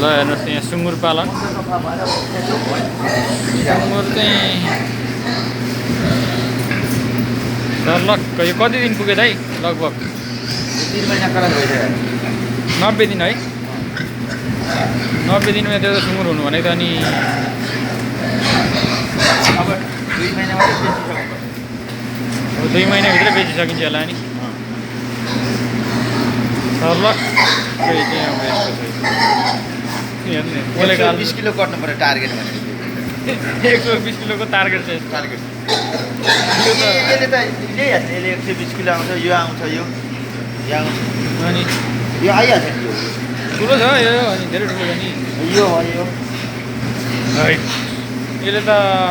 ल हेर्नुहोस् यहाँ सुँगुर पालन सुँगुर चाहिँ लक्क यो कति दिन पुग्यो दाइ लगभग 3 महिना क्रस भइसक्यो 90 दिन है 90 दिनमा त्यो त सुँगुर हुनु भनेको त अनि अब 2 महिनामा बेचिसक्यो 2 महिनाभित्र बेचिसकिन्छ होला नि सर्लक हेर्ने 20 किलो कट्नु पर्यो टार्गेट भनेको 120 किलोको टार्गेट चाहिँ टार्गेट यसले त ल्याइहाल्छ यसले 120 किलो आउँछ यो आउँछ यो आउँछ अनि यो आइहाल्छ नि यो ठुलो छ यो अनि धेरै ठुलो छ नि यो हो यो है यसले त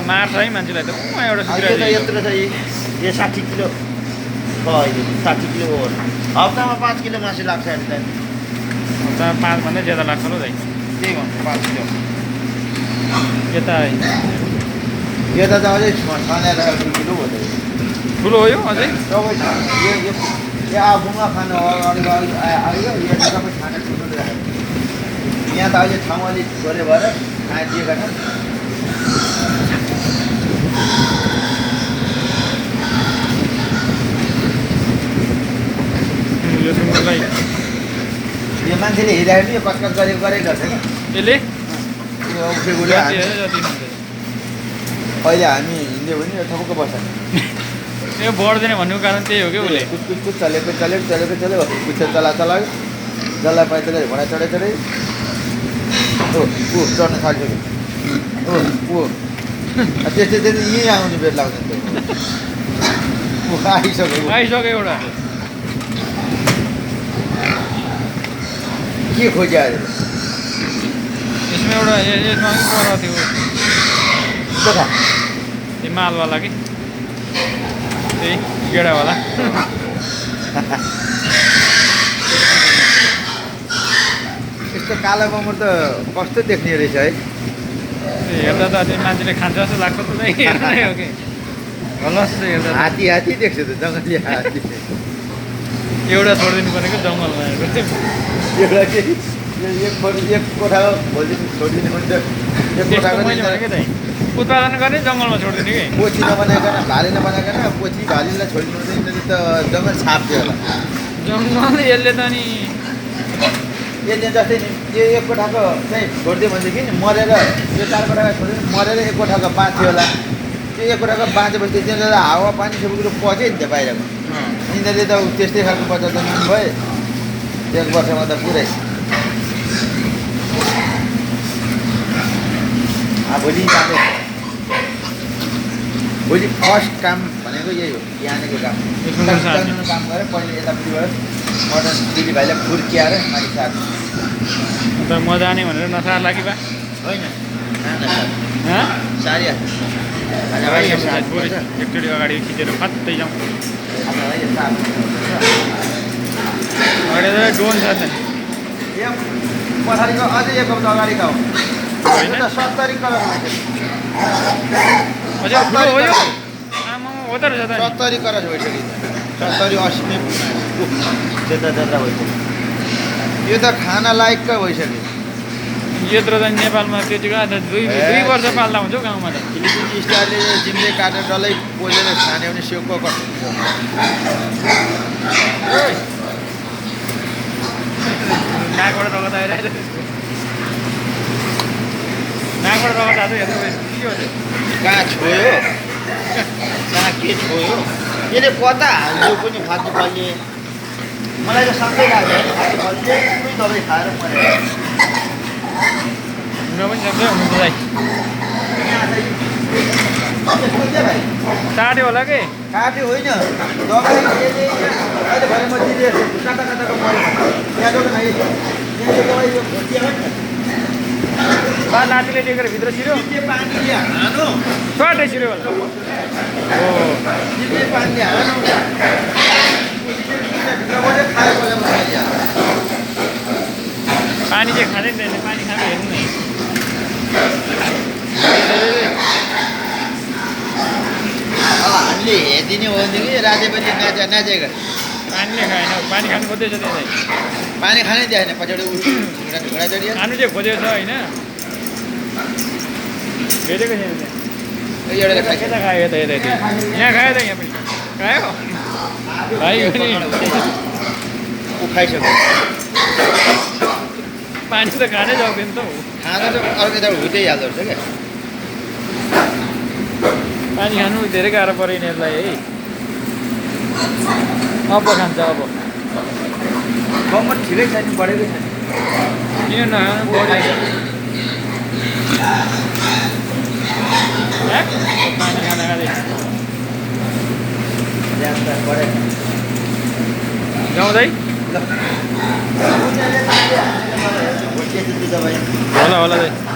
मार्छ है मान्छेलाई त एउटा यो यत्रो छ यो 60 किलो छ अहिले 60 किलो हो हप्तामा 5 किलो मासु लाग्छ अहिले त हप्तामा 5 भन्दा ज्यादा लाग्छ होला दाइ त्यही भन्छ 5 किलो यता यता त अझै छानेर 2 किलो हो त ठुलो हो यो अझै सबै छ यो आफूमा खानु अगाडि आयो यो सबै छानेर ठुलो राखेको यहाँ त अहिले ठाउँ अलिक गरे भएर खाइदिएका छन् यो सुँगुरलाई यो मान्छेले हेरिरहेको यो कचकच गरेकै गर्छ कि यसले यो उफ्रेगुले अहिले हामी हिँड्यो भने यो थपक्क बस्छ यो बढ्दैन भन्नुको कारण त्यही हो कि उसले कुछ चलेको कुछ चलायो जसलाई पाइ त्यसलाई घोडा चढाइ ऊ चढ्न थालिसक्यो ऊ त्यस्तै यहीँ आउने बेर लाग्छ आइसक्यो एउटा के खोज्यो अहिले यसमा एउटा यसमा पर थियो कता त्यो मालवाला कि त्यही गेडावाला यस्तो कालो कमर त कस्तो देख्ने रहेछ है हेर्दा त त्यो मान्छेले खान्छ जस्तो लाग्छ त हेर्नै हो कि हलस् हेर्दा हात्ती देख्छ त जङ्गली हात्ती एउटा छोडिदिनु परेको जङ्गलमा एउटा चाहिँ एक कोठा भोलि छोडिदिनु भने त एक कोठाको मैले भनेको त उत्पादन गर्ने जङ्गलमा छोडिदिने कि पोची नबनाइकन भाले नबनाइकन पोची भालीलाई छोडिदिनु भने त जङ्गल छाप्थ्यो होला जङ्गल यसले त नि यसले जस्तै नि यो एक कोठाको चाहिँ छोडिदियो भनेदेखि मरेर यो 4 कोठाको छोडेर मरेर एक कोठाको बाँच्थ्यो होला त्यो एक कोठाको बाँचेपछि त्यसले हावा पानी सबै कुरो पच्यो नि त बाहिरको यिनीहरूले त त्यस्तै खालको बच्चा जन्मिनु भयो 1 वर्षमा त पुरै भोलि फर्स्ट काम भनेको यही हो यहाँको काम काम गरेर पहिले यतापट्टिबाट मटन दिदी भाइलाई फुर्किएर माथि सार्नु अन्त म जाने भनेर नसार्ला कि बा होइन सारिया एकचोटि अगाडि खिचेर फत्तै जाउँ अगाडि त डोन छ त पछाडिको अझै 1 हप्ता अगाडिको हो 70 कलर अझै ठुलो हो यो आमा हो त रहेछ त 70 करज भइसक्यो 70 80 नै त्यता भइसक्यो यो त खाना लायककै भइसक्यो यत्रो त नेपालमा त्यतिको आज 2 वर्ष पाल्दा हुन्छ गाउँमा त फिलिपिन स्टारले जिम्ले काटेर डल्लै पोलेर खाने भने सेउको कस्तो नाकबाट रगत आइरहेको नाकबाट रगत आएको हेर्नु के हो कहाँ छोयो कहाँ के छोयो यसले कता हाल्यो पनि फाल्टु फल्ने मलाई त सबै लाग्यो फाल्टु फल्ने सबै दबाई खाएर मरेर हुन पनि सक्छ हुनु त दाइ काट्यो होला कि काट्यो होइन दबाई अहिले भरे म दिँदैछु कता कताको मऱ्यो यहाँ दोकान आइयो यहाँ दबाई यो खोजिया बा लाठीले टेकेर भित्र छिर्यो पानीले हानो स्वाटै छिर्यो होला हो पानीले हानो पानी चाहिँ खाँदैन रहेछ पानी खानु हेर्नु नै हामीले हेरिदिने हो भनेदेखि राजेपछि नाचेको पानीले खाएन पानी खानु खोज्दैछ त्यहाँ पानी खानै दिएन पछाडि घुँडा चढियो खानु चाहिँ खोजेको छ होइन भेटेको छैन त्यहाँ एउटा खाइ यता खायो यता यता यता यहाँ खायो त यहाँ पनि खायो खायो नि ऊ खाइसक्यो पानी त खानै सक्दैन त हौ खाँदा चाहिँ अर्को यता हुँदै हाल्दो रहेछ क्या पानी खानु धेरै गाह्रो पऱ्यो यिनीहरूलाई है अब खान्छ अब गाउँमा ठिकै छ नि बढेकै छ किन नखानु बढी पानी खाना खाँदै बढे गाउँदै ल होला होला